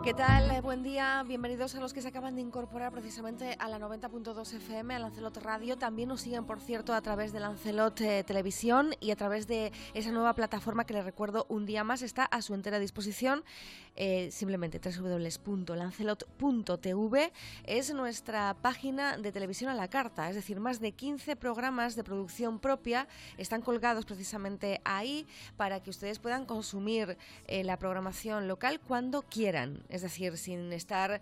¿Qué tal? Buen día. Bienvenidos a los que se acaban de incorporar precisamente a la 90.2 FM, a Lancelot Radio. También nos siguen, por cierto, a través de Lancelot Televisión y a través de esa nueva plataforma que les recuerdo un día más está a su entera disposición. Simplemente www.lancelot.tv es nuestra página de televisión a la carta. Es decir, más de 15 programas de producción propia están colgados precisamente ahí para que ustedes puedan consumir la programación local cuando quieran. Es decir, sin estar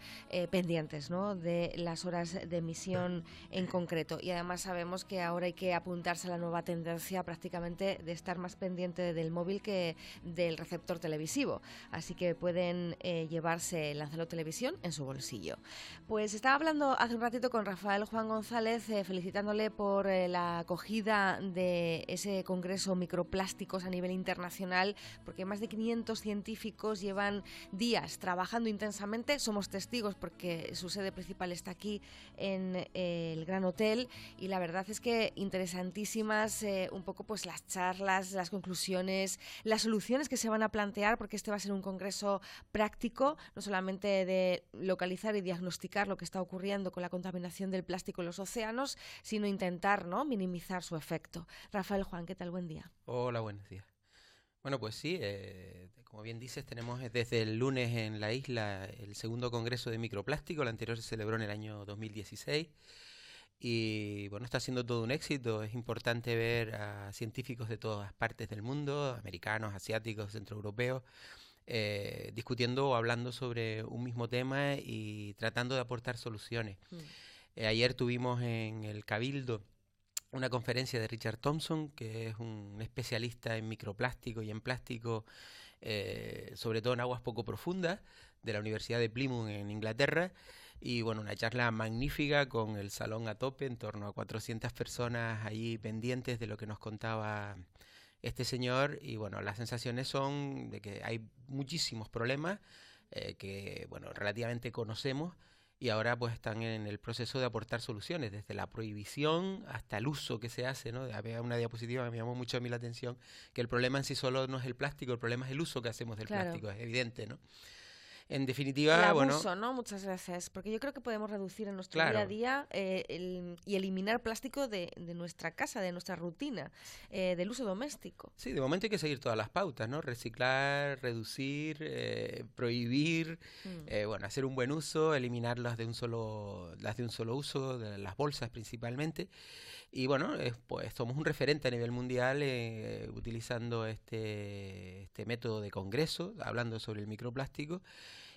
pendientes, ¿no?, de las horas de emisión en concreto. Y además sabemos que ahora hay que apuntarse a la nueva tendencia prácticamente de estar más pendiente del móvil que del receptor televisivo. Así que pueden llevarse Lancelot Televisión en su bolsillo. Pues estaba hablando hace un ratito con Rafael Juan González, felicitándole por la acogida de ese congreso Microplásticos a nivel internacional, porque más de 500 científicos llevan días trabajando intensamente. Somos testigos porque su sede principal está aquí en el Gran Hotel y la verdad es que interesantísimas un poco pues las charlas, las conclusiones, las soluciones que se van a plantear, porque este va a ser un congreso práctico, no solamente de localizar y diagnosticar lo que está ocurriendo con la contaminación del plástico en los océanos, sino intentar, ¿no?, minimizar su efecto. Rafael Juan, ¿qué tal? Buen día. Hola, buenos días. Bueno, pues sí, como bien dices, tenemos desde el lunes en la isla el segundo congreso de microplástico. El anterior se celebró en el año 2016 y bueno, está siendo todo un éxito. Es importante ver a científicos de todas partes del mundo, americanos, asiáticos, centroeuropeos, discutiendo o hablando sobre un mismo tema y tratando de aportar soluciones. Ayer tuvimos en el Cabildo una conferencia de Richard Thompson, que es un especialista en microplástico y en plástico, sobre todo en aguas poco profundas, de la Universidad de Plymouth en Inglaterra. Y bueno, una charla magnífica con el salón a tope, en torno a 400 personas allí pendientes de lo que nos contaba este señor. Y bueno, las sensaciones son de que hay muchísimos problemas que, bueno, relativamente conocemos, y ahora pues están en el proceso de aportar soluciones, desde la prohibición hasta el uso que se hace, ¿no? Había una diapositiva que me llamó mucho a mí la atención, que el problema en sí solo no es el plástico, el problema es el uso que hacemos del plástico, es evidente, ¿no? En definitiva, el abuso, bueno, ¿no? Muchas veces, porque yo creo que podemos reducir en nuestro día a día y eliminar plástico de nuestra casa, de nuestra rutina, del uso doméstico. Sí, de momento hay que seguir todas las pautas, ¿no? Reciclar, reducir, prohibir, bueno, hacer un buen uso, eliminar las de un solo uso, de las bolsas principalmente. Y bueno, pues somos un referente a nivel mundial utilizando este método de congreso, hablando sobre el microplástico,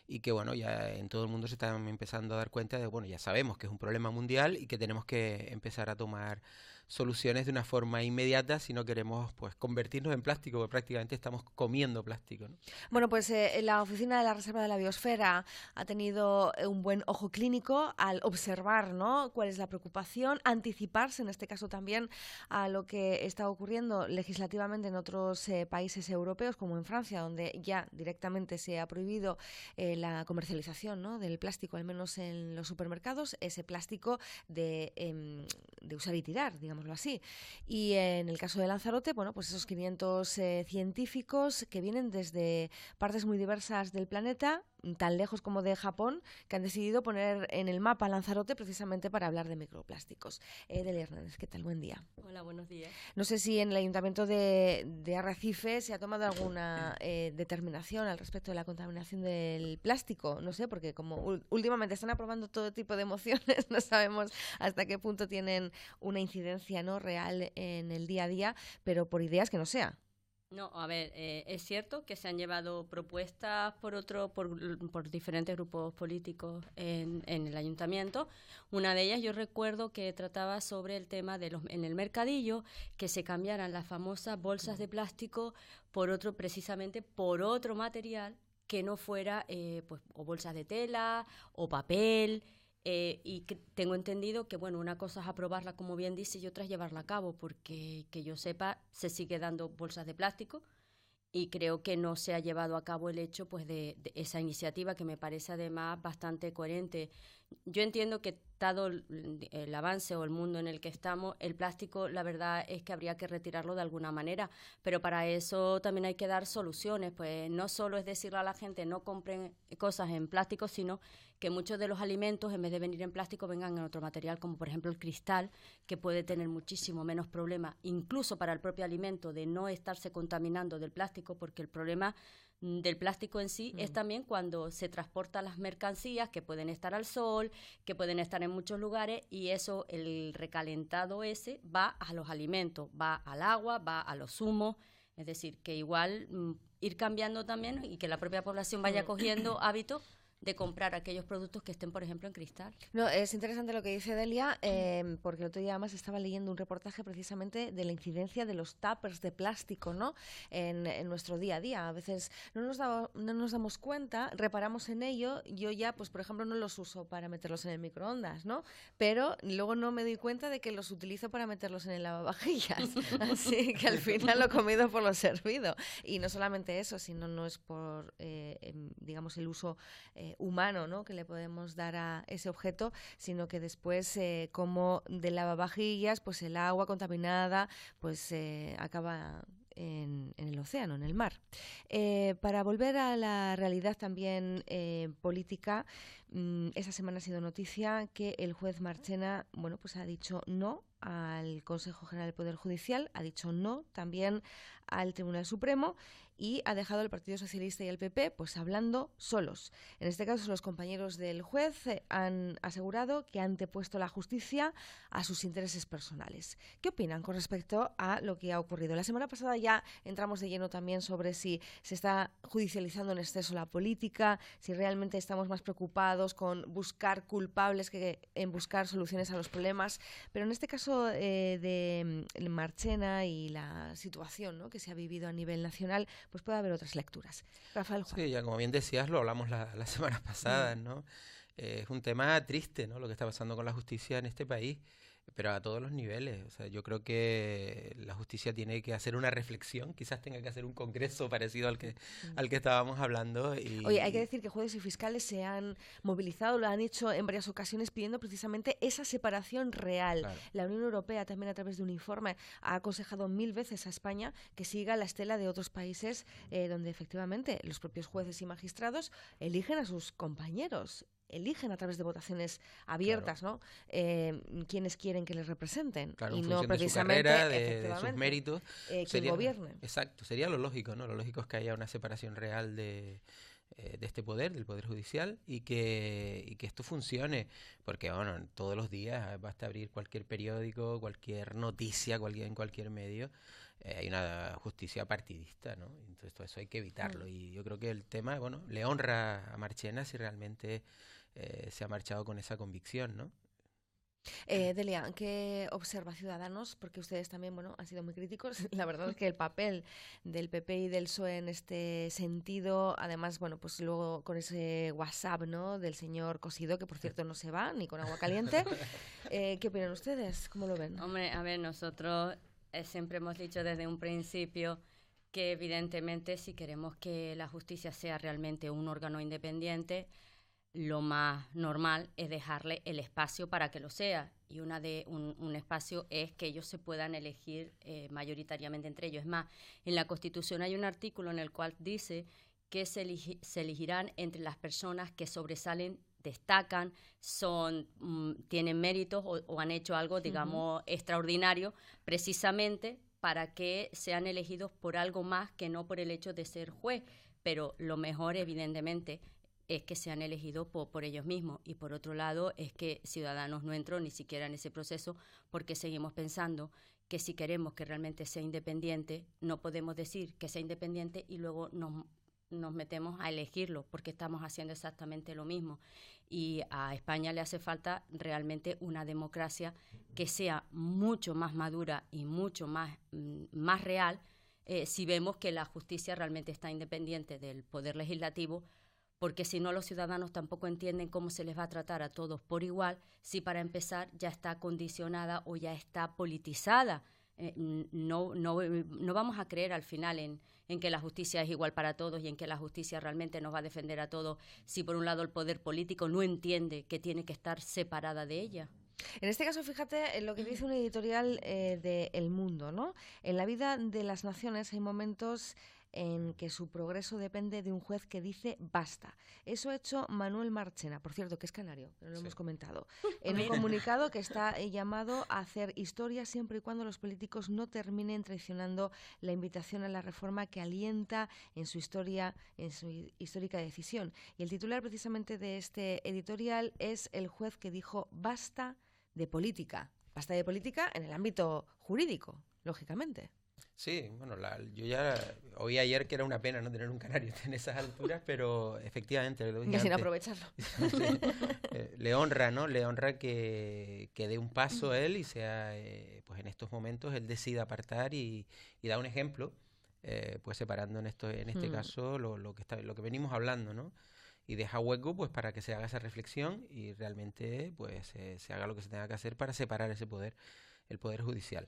y que bueno, ya en todo el mundo se están empezando a dar cuenta de, bueno, ya sabemos que es un problema mundial y que tenemos que empezar a tomar soluciones de una forma inmediata si no queremos pues convertirnos en plástico, porque prácticamente estamos comiendo plástico, ¿no? Bueno, pues la Oficina de la Reserva de la Biosfera ha tenido un buen ojo clínico al observar, ¿no?, cuál es la preocupación, anticiparse en este caso también a lo que está ocurriendo legislativamente en otros países europeos, como en Francia, donde ya directamente se ha prohibido la comercialización, ¿no?, del plástico, al menos en los supermercados, ese plástico de usar y tirar, digámoslo así. Y en el caso de Lanzarote, bueno, pues esos 500 científicos que vienen desde partes muy diversas del planeta, tan lejos como de Japón, que han decidido poner en el mapa Lanzarote precisamente para hablar de microplásticos. Delia Hernández, ¿qué tal? Buen día. Hola, buenos días. No sé si en el Ayuntamiento de Arrecife se ha tomado alguna determinación al respecto de la contaminación del plástico. No sé, porque como últimamente están aprobando todo tipo de mociones, no sabemos hasta qué punto tienen una incidencia, ¿no?, real en el día a día, pero por ideas que no sea. No, a ver, es cierto que se han llevado propuestas por diferentes grupos políticos en el ayuntamiento. Una de ellas yo recuerdo que trataba sobre el tema de en el mercadillo, que se cambiaran las famosas bolsas de plástico precisamente por otro material que no fuera pues o bolsas de tela o papel. Y que tengo entendido que, bueno, una cosa es aprobarla, como bien dice, y otra es llevarla a cabo, porque que yo sepa, se sigue dando bolsas de plástico y creo que no se ha llevado a cabo el hecho pues de esa iniciativa, que me parece además bastante coherente. Yo entiendo que dado el avance o el mundo en el que estamos, el plástico, la verdad es que habría que retirarlo de alguna manera, pero para eso también hay que dar soluciones, pues no solo es decirle a la gente no compren cosas en plástico, sino que muchos de los alimentos, en vez de venir en plástico, vengan en otro material, como por ejemplo el cristal, que puede tener muchísimo menos problema, incluso para el propio alimento, de no estarse contaminando del plástico, porque el problema del plástico en sí es también cuando se transportan las mercancías, que pueden estar al sol, que pueden estar en muchos lugares, y eso, el recalentado ese, va a los alimentos, va al agua, va a los zumos. Es decir, que igual ir cambiando también y que la propia población vaya cogiendo hábitos de comprar aquellos productos que estén, por ejemplo, en cristal. No, es interesante lo que dice Delia, porque el otro día además estaba leyendo un reportaje precisamente de la incidencia de los tuppers de plástico, ¿no? En nuestro día a día. A veces no nos damos cuenta, reparamos en ello. Yo ya, pues por ejemplo, no los uso para meterlos en el microondas, ¿no? Pero luego no me doy cuenta de que los utilizo para meterlos en el lavavajillas. Así que al final lo comido por lo servido. Y no solamente eso, sino no es por, digamos, el uso humano, ¿no?, que le podemos dar a ese objeto, sino que después, como del lavavajillas, pues el agua contaminada pues acaba en el océano, en el mar. Para volver a la realidad también política, esta semana ha sido noticia que el juez Marchena, bueno, pues ha dicho no al Consejo General del Poder Judicial, ha dicho no también al Tribunal Supremo y ha dejado al Partido Socialista y al PP pues hablando solos. En este caso, los compañeros del juez han asegurado que han antepuesto la justicia a sus intereses personales. ¿Qué opinan con respecto a lo que ha ocurrido? La semana pasada ya entramos de lleno también sobre si se está judicializando en exceso la política, si realmente estamos más preocupados con buscar culpables que en buscar soluciones a los problemas, pero en este caso de Marchena y la situación, ¿no?, que se ha vivido a nivel nacional, pues puede haber otras lecturas. Rafael Juan. Sí, ya como bien decías, lo hablamos la semana pasada, ¿no? Es un tema triste, ¿no?, lo que está pasando con la justicia en este país, pero a todos los niveles. O sea, yo creo que la justicia tiene que hacer una reflexión, quizás tenga que hacer un congreso parecido al que estábamos hablando. Oye, hay que decir que jueces y fiscales se han movilizado, lo han hecho en varias ocasiones pidiendo precisamente esa separación real. Claro. La Unión Europea también, a través de un informe, ha aconsejado 1000 veces a España que siga la estela de otros países donde efectivamente los propios jueces y magistrados eligen a sus compañeros, eligen a través de votaciones abiertas, claro, ¿no?, quienes quieren que les representen, claro, y no precisamente de su carrera, de sus méritos, quien gobierne. Exacto, sería lo lógico, ¿no? Lo lógico es que haya una separación real de este poder, del poder judicial, y que esto funcione, porque bueno, todos los días basta abrir cualquier periódico, cualquier noticia, en cualquier medio, hay una justicia partidista, ¿no? Entonces todo eso hay que evitarlo, y yo creo que el tema, bueno, le honra a Marchena si realmente se ha marchado con esa convicción, ¿no? Delia, ¿qué observa Ciudadanos? Porque ustedes también, bueno, han sido muy críticos. La verdad es que el papel del PP y del PSOE en este sentido, además, bueno, pues luego con ese WhatsApp, ¿no?, del señor Cosido, que por cierto no se va ni con agua caliente. ¿Qué opinan ustedes? ¿Cómo lo ven? Hombre, a ver, nosotros siempre hemos dicho desde un principio que evidentemente si queremos que la justicia sea realmente un órgano independiente, lo más normal es dejarle el espacio para que lo sea, y un espacio es que ellos se puedan elegir mayoritariamente entre ellos. Es más, en la Constitución hay un artículo en el cual dice que se elegirán entre las personas que sobresalen, destacan, tienen méritos o han hecho algo, digamos, extraordinario, precisamente para que sean elegidos por algo más que no por el hecho de ser juez. Pero lo mejor, evidentemente, es que sean elegidos por ellos mismos. Y por otro lado, es que Ciudadanos no entró ni siquiera en ese proceso, porque seguimos pensando que si queremos que realmente sea independiente, no podemos decir que sea independiente y luego nos metemos a elegirlo, porque estamos haciendo exactamente lo mismo. Y a España le hace falta realmente una democracia que sea mucho más madura y mucho más real, si vemos que la justicia realmente está independiente del poder legislativo, porque si no, los ciudadanos tampoco entienden cómo se les va a tratar a todos por igual, si para empezar ya está condicionada o ya está politizada no vamos a creer al final en que la justicia es igual para todos y en que la justicia realmente nos va a defender a todos si por un lado el poder político no entiende que tiene que estar separada de ella. En este caso, fíjate en lo que dice un editorial de El Mundo, ¿no? En la vida de las naciones hay momentos en que su progreso depende de un juez que dice basta. Eso ha hecho Manuel Marchena, por cierto, que es canario, pero lo hemos comentado, en un comunicado que está llamado a hacer historia siempre y cuando los políticos no terminen traicionando la invitación a la reforma que alienta en su histórica decisión. Y el titular precisamente de este editorial es el juez que dijo basta de política. Basta de política en el ámbito jurídico, lógicamente. Sí, bueno, yo ya oí ayer que era una pena no tener un canario en esas alturas, pero efectivamente... Y sin aprovecharlo. Le honra, ¿no? Le honra que dé un paso él y sea, pues en estos momentos, él decida apartar y da un ejemplo, pues separando en este caso lo que venimos hablando, ¿no? Y deja hueco pues para que se haga esa reflexión y realmente pues se haga lo que se tenga que hacer para separar ese poder, el poder judicial.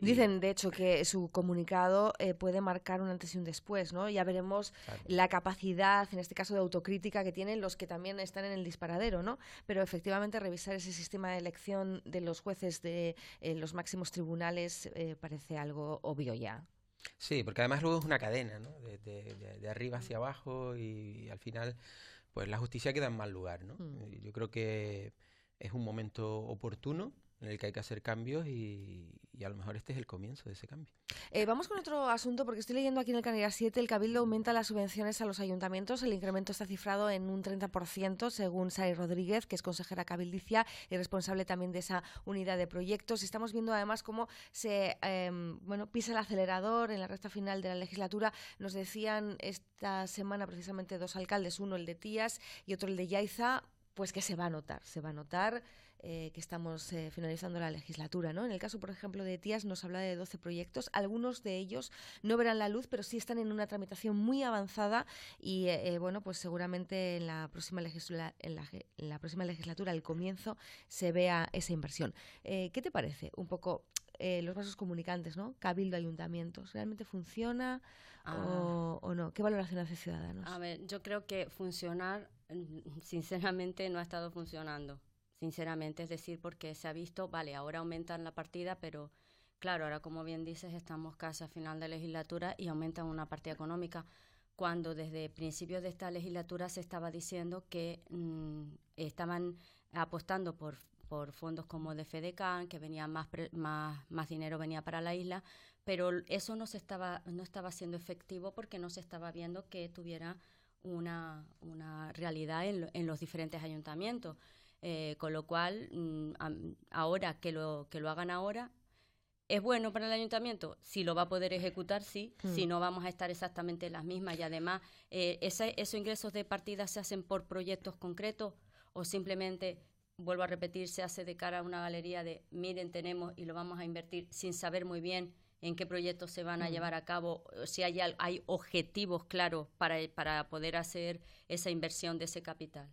Dicen, de hecho, que su comunicado puede marcar un antes y un después, ¿no? Ya veremos la capacidad, en este caso, de autocrítica que tienen los que también están en el disparadero, ¿no? Pero efectivamente revisar ese sistema de elección de los jueces de los máximos tribunales parece algo obvio ya. Sí, porque además luego es una cadena, ¿no? De arriba hacia abajo y al final, pues la justicia queda en mal lugar, ¿no? Yo creo que es un momento oportuno en el que hay que hacer cambios y a lo mejor este es el comienzo de ese cambio. Vamos con otro asunto, porque estoy leyendo aquí en el Canarias 7, el Cabildo aumenta las subvenciones a los ayuntamientos. El incremento está cifrado en un 30%, según Sari Rodríguez, que es consejera cabildicia y responsable también de esa unidad de proyectos. Estamos viendo además cómo se pisa el acelerador en la recta final de la legislatura. Nos decían esta semana precisamente dos alcaldes, uno el de Tías y otro el de Yaiza, pues que se va a notar que estamos finalizando la legislatura, ¿no? En el caso, por ejemplo, de Tías nos habla de 12 proyectos. Algunos de ellos no verán la luz, pero sí están en una tramitación muy avanzada y, pues seguramente en la próxima legislatura, al comienzo, se vea esa inversión. ¿Qué te parece? Un poco los vasos comunicantes, ¿no? Cabildo, ayuntamientos. ¿Realmente funciona o no? ¿Qué valoración hace Ciudadanos? A ver, yo creo que funcionar, sinceramente, no ha estado funcionando. Sinceramente, es decir, porque se ha visto, vale, ahora aumentan la partida, pero claro, ahora como bien dices, estamos casi a final de legislatura y aumentan una partida económica, cuando desde principios de esta legislatura se estaba diciendo que estaban apostando por fondos como de FEDECAN, que venía más dinero venía para la isla, pero eso no estaba siendo efectivo porque no se estaba viendo que tuviera una realidad en los diferentes ayuntamientos. Con lo cual, ahora que lo hagan ahora, ¿es bueno para el ayuntamiento? Si lo va a poder ejecutar, sí. Si no, vamos a estar exactamente en las mismas. Y además, ¿esos ingresos de partida se hacen por proyectos concretos o simplemente, vuelvo a repetir, se hace de cara a una galería de miren, tenemos y lo vamos a invertir sin saber muy bien en qué proyectos se van a llevar a cabo, si hay objetivos claros para poder hacer esa inversión de ese capital?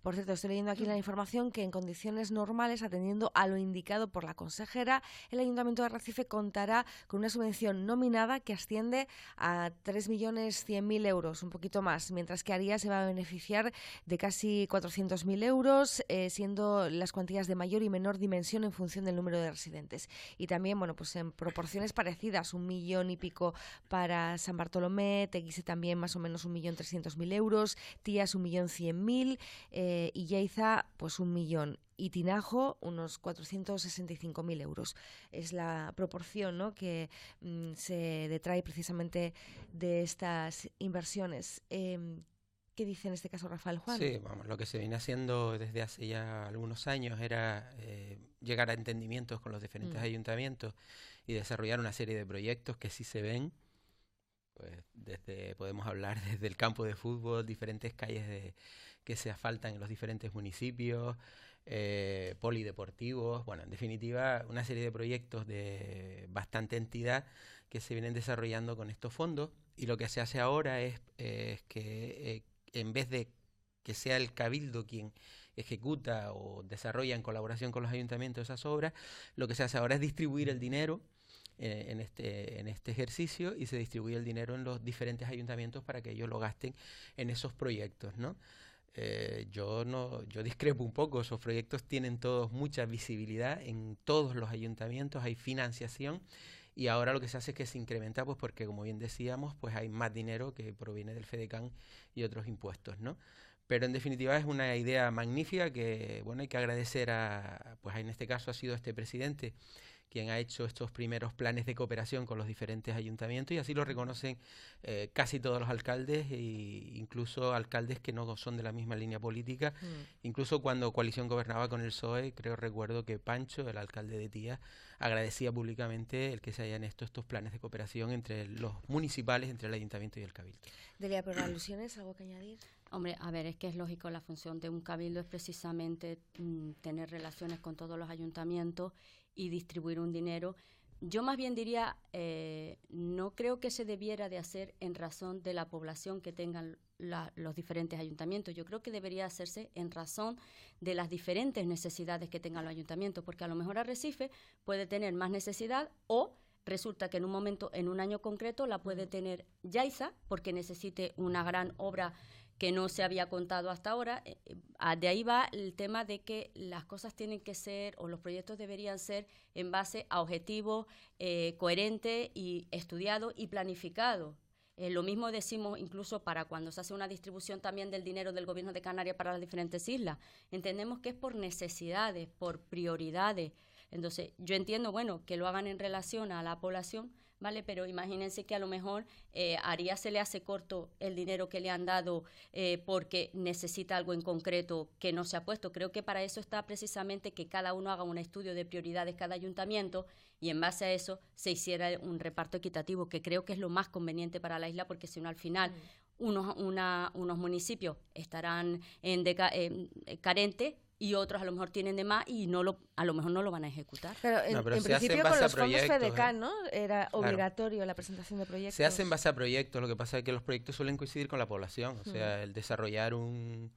Por cierto, estoy leyendo aquí la información que en condiciones normales, atendiendo a lo indicado por la consejera, el Ayuntamiento de Arrecife contará con una subvención nominada que asciende a 3.100.000 euros, un poquito más, mientras que Arías se va a beneficiar de casi 400.000 euros, siendo las cuantías de mayor y menor dimensión en función del número de residentes. Y también, pues en proporciones parecidas, 1 millón y pico para San Bartolomé, Teguise también más o menos 1.300.000 euros, Tías 1.100.000, y Yaiza pues 1 millón y Tinajo unos 465.000 euros. Es la proporción, ¿no?, que se detrae precisamente de estas inversiones. ¿Qué dice en este caso Rafael Juan? Sí, vamos, lo que se viene haciendo desde hace ya algunos años era llegar a entendimientos con los diferentes ayuntamientos y desarrollar una serie de proyectos que sí se ven. Pues podemos hablar desde el campo de fútbol, diferentes calles que se asfaltan en los diferentes municipios, polideportivos, bueno, en definitiva, una serie de proyectos de bastante entidad que se vienen desarrollando con estos fondos, y lo que se hace ahora es que en vez de que sea el Cabildo quien ejecuta o desarrolla en colaboración con los ayuntamientos esas obras, lo que se hace ahora es distribuir el dinero en este ejercicio y se distribuye el dinero en los diferentes ayuntamientos para que ellos lo gasten en esos proyectos, ¿no? Yo discrepo un poco. Esos proyectos tienen todos mucha visibilidad en todos los ayuntamientos, hay financiación y ahora lo que se hace es que se incrementa, pues porque como bien decíamos, pues hay más dinero que proviene del FEDECAN y otros impuestos, ¿no? Pero en definitiva es una idea magnífica que, bueno, hay que agradecer pues en este caso ha sido este presidente quien ha hecho estos primeros planes de cooperación con los diferentes ayuntamientos y así lo reconocen casi todos los alcaldes e incluso alcaldes que no son de la misma línea política. Incluso cuando Coalición gobernaba con el PSOE, recuerdo que Pancho, el alcalde de Tía, agradecía públicamente el que se hayan estos planes de cooperación entre los municipales, entre el ayuntamiento y el cabildo. Delia, por alusiones, ¿algo que añadir? Hombre, a ver, es que es lógico, la función de un cabildo es precisamente tener relaciones con todos los ayuntamientos y distribuir un dinero. Yo más bien diría, no creo que se debiera de hacer en razón de la población que tengan los diferentes ayuntamientos. Yo creo que debería hacerse en razón de las diferentes necesidades que tengan los ayuntamientos, porque a lo mejor Arrecife puede tener más necesidad o resulta que en un momento, en un año concreto, la puede tener Yaiza porque necesite una gran obra que no se había contado hasta ahora. De ahí va el tema de que las cosas tienen que ser, o los proyectos deberían ser en base a objetivos coherentes y estudiados y planificados. Lo mismo decimos incluso para cuando se hace una distribución también del dinero del Gobierno de Canarias para las diferentes islas. Entendemos que es por necesidades, por prioridades. Entonces, yo entiendo, bueno, que lo hagan en relación a la población, ¿vale? Pero imagínense que a lo mejor a Arias se le hace corto el dinero que le han dado porque necesita algo en concreto que no se ha puesto. Creo que para eso está precisamente que cada uno haga un estudio de prioridades, cada ayuntamiento, y en base a eso se hiciera un reparto equitativo, que creo que es lo más conveniente para la isla, porque si no al final unos municipios estarán carentes y otros a lo mejor tienen de más y a lo mejor no lo van a ejecutar. Pero en principio con los fondos FEDECAN, ¿no? Era obligatorio la presentación de proyectos. Se hace en base a proyectos, lo que pasa es que los proyectos suelen coincidir con la población, o sea, el desarrollar un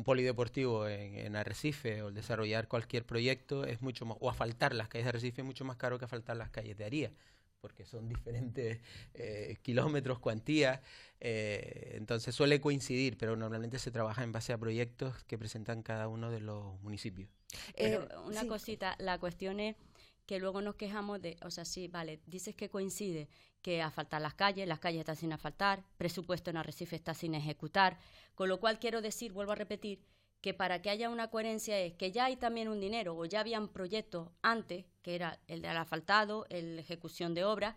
polideportivo en Arrecife o el desarrollar cualquier proyecto es mucho más, o asfaltar las calles de Arrecife es mucho más caro que asfaltar las calles de Arías, porque son diferentes kilómetros, cuantías, entonces suele coincidir, pero normalmente se trabaja en base a proyectos que presentan cada uno de los municipios. Una cosita, la cuestión es que luego nos quejamos de, o sea, sí, vale, dices que coincide que asfaltar las calles están sin asfaltar, presupuesto en Arrecife está sin ejecutar, con lo cual quiero decir, vuelvo a repetir, que para que haya una coherencia es que ya hay también un dinero o ya habían proyectos antes, que era el del asfaltado, la ejecución de obras,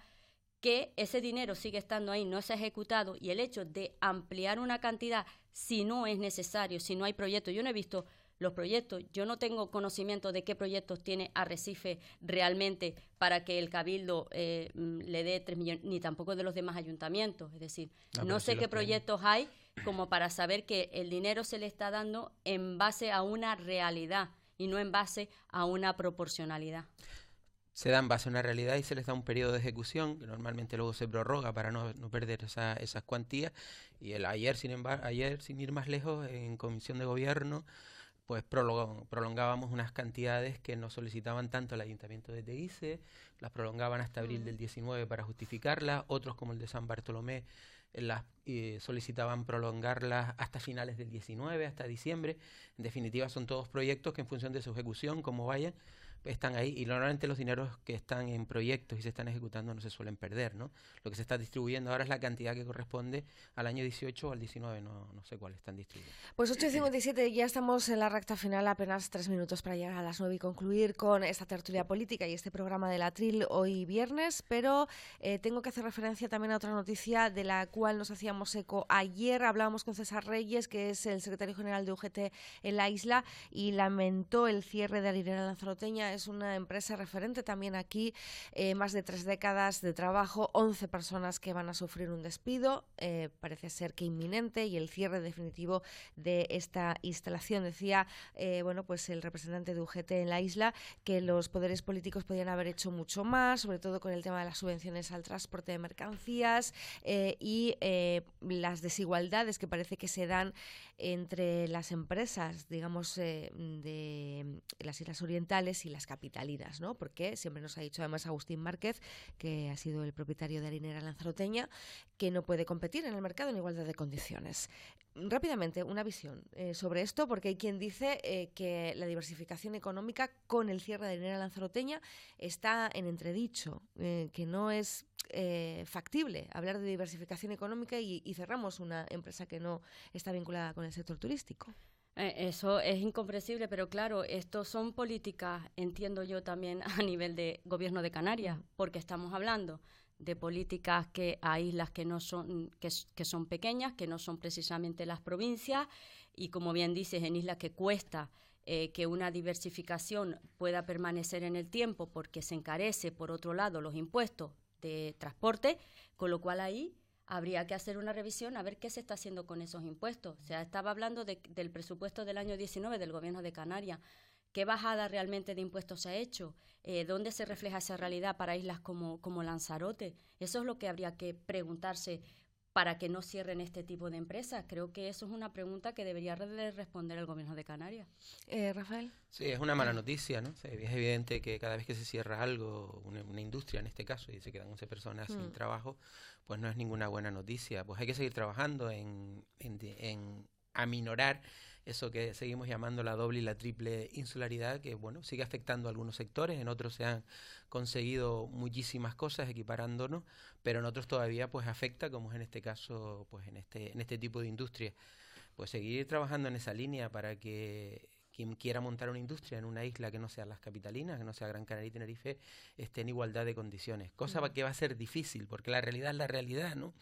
que ese dinero sigue estando ahí, no se ha ejecutado, y el hecho de ampliar una cantidad si no es necesario, si no hay proyectos. Yo no he visto los proyectos, yo no tengo conocimiento de qué proyectos tiene Arrecife realmente para que el Cabildo le dé 3 millones, ni tampoco de los demás ayuntamientos. Es decir, no sé qué proyectos hay como para saber que el dinero se le está dando en base a una realidad y no en base a una proporcionalidad. Se da en base a una realidad y se les da un periodo de ejecución que normalmente luego se prorroga para no perder esas cuantías. Y ayer, sin ir más lejos, en Comisión de Gobierno, pues prolongábamos unas cantidades que nos solicitaban tanto el Ayuntamiento de Teguise, las prolongaban hasta abril del 19 para justificarlas, otros como el de San Bartolomé solicitaban prolongarlas hasta finales del 19, hasta diciembre. En definitiva son todos proyectos que en función de su ejecución, como vayan, están ahí, y normalmente los dineros que están en proyectos y se están ejecutando no se suelen perder, ¿no? Lo que se está distribuyendo ahora es la cantidad que corresponde al año 18 o al 19, no sé cuál están distribuidos. Pues 8:57, ya estamos en la recta final, apenas 3 minutos para llegar a las 9 y concluir con esta tertulia política y este programa del Atril hoy viernes, pero tengo que hacer referencia también a otra noticia de la cual nos hacíamos eco ayer. Hablábamos con César Reyes, que es el secretario general de UGT en la isla, y lamentó el cierre de Arirera Lanzaroteña. Es una empresa referente también aquí, más de 3 décadas de trabajo, 11 personas que van a sufrir un despido, parece ser que inminente, y el cierre definitivo de esta instalación. Decía pues el representante de UGT en la isla que los poderes políticos podían haber hecho mucho más, sobre todo con el tema de las subvenciones al transporte de mercancías y las desigualdades que parece que se dan entre las empresas, digamos, de las Islas Orientales y las capitalinas, ¿no? Porque siempre nos ha dicho además Agustín Márquez, que ha sido el propietario de Harinera Lanzaroteña, que no puede competir en el mercado en igualdad de condiciones. Rápidamente, una visión sobre esto, porque hay quien dice que la diversificación económica con el cierre de Harinera Lanzaroteña está en entredicho, que no es factible hablar de diversificación económica y cerramos una empresa que no está vinculada con el sector turístico. Eso es incomprensible, pero claro, esto son políticas, entiendo yo también a nivel de gobierno de Canarias, porque estamos hablando de políticas que a islas que no son que son pequeñas, que no son precisamente las provincias, y como bien dices, en islas que cuesta que una diversificación pueda permanecer en el tiempo porque se encarece, por otro lado, los impuestos de transporte, con lo cual ahí habría que hacer una revisión a ver qué se está haciendo con esos impuestos. O sea, estaba hablando del presupuesto del año 19 del Gobierno de Canarias. ¿Qué bajada realmente de impuestos se ha hecho? ¿Dónde se refleja esa realidad para islas como Lanzarote? Eso es lo que habría que preguntarse para que no cierren este tipo de empresas. Creo que eso es una pregunta que debería responder el Gobierno de Canarias. Rafael. Sí, es una mala noticia, ¿no? Sí, es evidente que cada vez que se cierra algo, una industria en este caso, y se quedan 11 personas sin trabajo, pues no es ninguna buena noticia. Pues hay que seguir trabajando en aminorar eso que seguimos llamando la doble y la triple insularidad, que bueno, sigue afectando a algunos sectores, en otros se han conseguido muchísimas cosas equiparándonos, pero en otros todavía pues afecta, como es en este caso, pues en este tipo de industria. Pues seguir trabajando en esa línea para que quien quiera montar una industria en una isla que no sea las capitalinas, que no sea Gran Canaria y Tenerife, esté en igualdad de condiciones. Cosa que va a ser difícil, porque la realidad es la realidad, ¿no?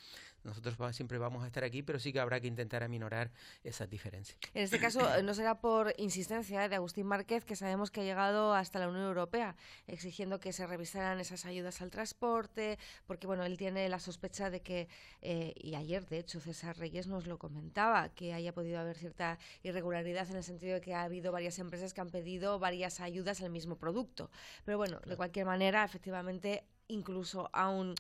Nosotros siempre vamos a estar aquí, pero sí que habrá que intentar aminorar esas diferencias. En este caso no será por insistencia de Agustín Márquez, que sabemos que ha llegado hasta la Unión Europea, exigiendo que se revisaran esas ayudas al transporte, porque bueno, él tiene la sospecha de que, y ayer de hecho César Reyes nos lo comentaba, que haya podido haber cierta irregularidad en el sentido de que ha habido varias empresas que han pedido varias ayudas al mismo producto. Pero bueno, claro, de cualquier manera, efectivamente, incluso aún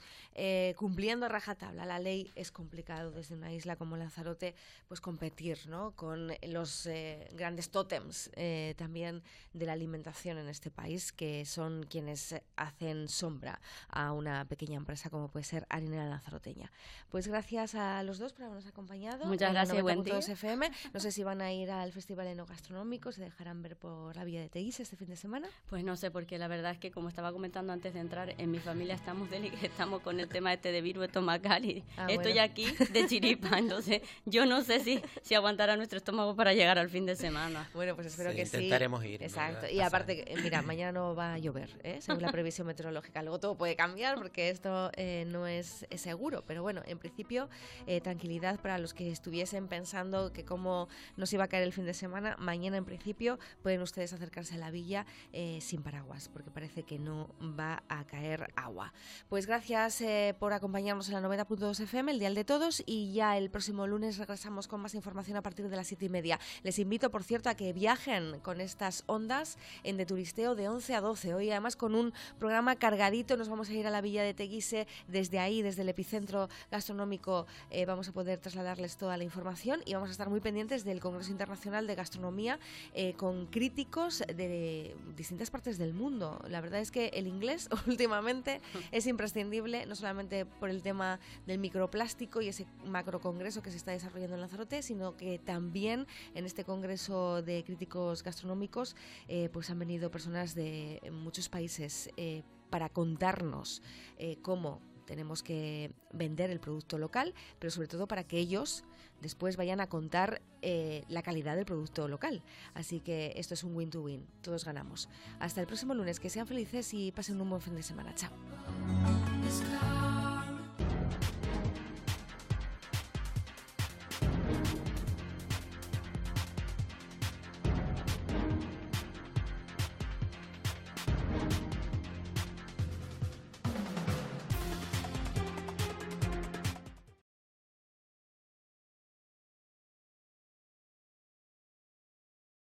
cumpliendo a rajatabla la ley, es complicado desde una isla como Lanzarote pues competir, ¿no?, con los grandes tótems también de la alimentación en este país, que son quienes hacen sombra a una pequeña empresa como puede ser Harinera Lanzaroteña. Pues gracias a los dos por habernos acompañado. Muchas gracias, buen día. FM. No sé si van a ir al Festival Enogastronómico, se dejarán ver por la Villa de Teguise este fin de semana. Pues no sé, porque la verdad es que, como estaba comentando antes de entrar, en mi familia estamos con el tema de Viru estomacal y estoy bueno, aquí de chiripa, entonces yo no sé si aguantará nuestro estómago para llegar al fin de semana. Bueno, pues espero que sí. Intentaremos ir. Exacto. ¿Verdad? Y aparte, mira, mañana no va a llover, según la previsión meteorológica. Luego todo puede cambiar porque esto no es seguro, pero bueno, en principio tranquilidad para los que estuviesen pensando que cómo nos iba a caer el fin de semana. Mañana en principio pueden ustedes acercarse a la villa sin paraguas, porque parece que no va a caer agua. Pues gracias por acompañarnos en la 90.2 FM, el dial de todos, y ya el próximo lunes regresamos con más información a partir de las 7:30. Les invito, por cierto, a que viajen con estas ondas en De Turisteo de 11 a 12. Hoy además con un programa cargadito, nos vamos a ir a la Villa de Teguise. Desde ahí, desde el epicentro gastronómico, vamos a poder trasladarles toda la información y vamos a estar muy pendientes del Congreso Internacional de Gastronomía con críticos de distintas partes del mundo. La verdad es que el inglés últimamente es imprescindible, no solamente por el tema del microplástico y ese macrocongreso que se está desarrollando en Lanzarote, sino que también en este congreso de críticos gastronómicos pues han venido personas de muchos países para contarnos cómo tenemos que vender el producto local, pero sobre todo para que ellos después vayan a contar la calidad del producto local. Así que esto es un win-to-win, todos ganamos. Hasta el próximo lunes, que sean felices y pasen un buen fin de semana. Chao.